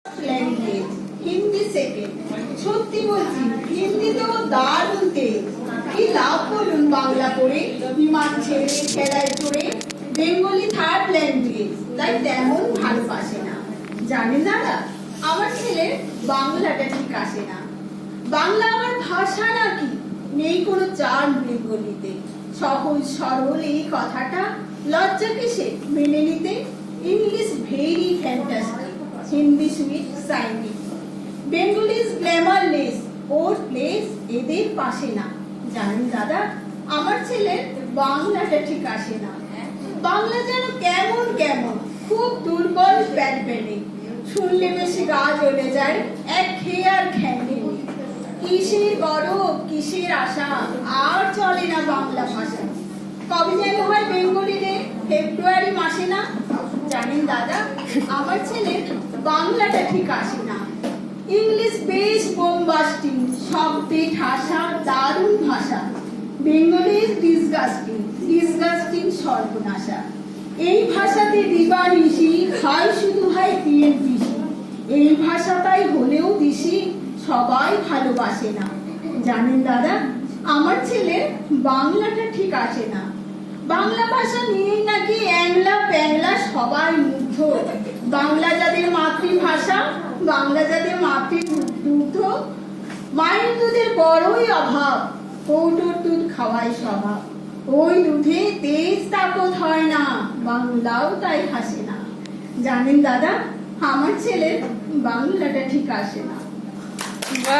Language Hindi second. সত্যি বলছি হিন্দিতেও দারুণ তেজ। কি লাভ বলুন বাংলা পড়ে, বিমান ছেড়ে খেলায় চড়ে। বেঙ্গলি থার্ড ল্যাঙ্গুয়েজ, তাই তেমন ভালোবাসে না। জানেন দাদা, আমার ছেলের বাংলাটা ঠিক আসে না। বাংলা আমার ভাষা নাকি, নেই কোনো চার্ম বেঙ্গলিতে। সহজ সরল এই কথাটা লজ্জা কিসে মেনে নিতে। English very fantastic, Hindi sweet Sainik. Bengali is glamourless, or place এদের পাশে না। জানেন দাদা, আমার ছেলের বাংলাটা ঠিক আসে না। বাংলা যেন কেমন কেমন, খুব দুর্বল প্যানপ্যানে। শুনলে বেশি গা জ্বলে যায়, এক খেয়ে আর ঘ্যানে। কিসের গরব কিসের আশা, আর চলে না বাংলা ভাষা। কবে যেন হয় বেঙ্গলি ডে, ফেব্রুয়ারি মাসে না। জানেন দাদা, আমার ছেলে বাংলাটা ঠিক আসে না। ইংলিশ বেশ বোমবাস্টিং, শব্দে ঠাসা দারুণ ভাষা। বেঙ্গলি ডিসগাস্টিং, ডিসগাস্টিং সর্বনাশা। এই ভাষাতে দিবা নিশি, খাই শুধু হয় পিএন পিসি। এই ভাষাটাই হলেও দিশি, সবাই ভালোবাসে না। জানেন দাদা, আমার ছেলের বাংলাটা ঠিক আসে না। বাংলা ভাষা নিয়েই নাকি অ্যাংলা প্যাংলা সবাই মুগ্ধ। বাংলা যাদের মাতৃভাষা, বাংলা যাদের মাতৃদুগ্ধ। মায়ের দুধের বড়ই অভাব, কৌটোর দুধ খাওয়াই স্বভাব। ওই দুধে তেজ তাকত হয় না, বাংলাও তাই হাসে না। জানেন দাদা, আমার ছেলের বাংলাটা ঠিক আসে না।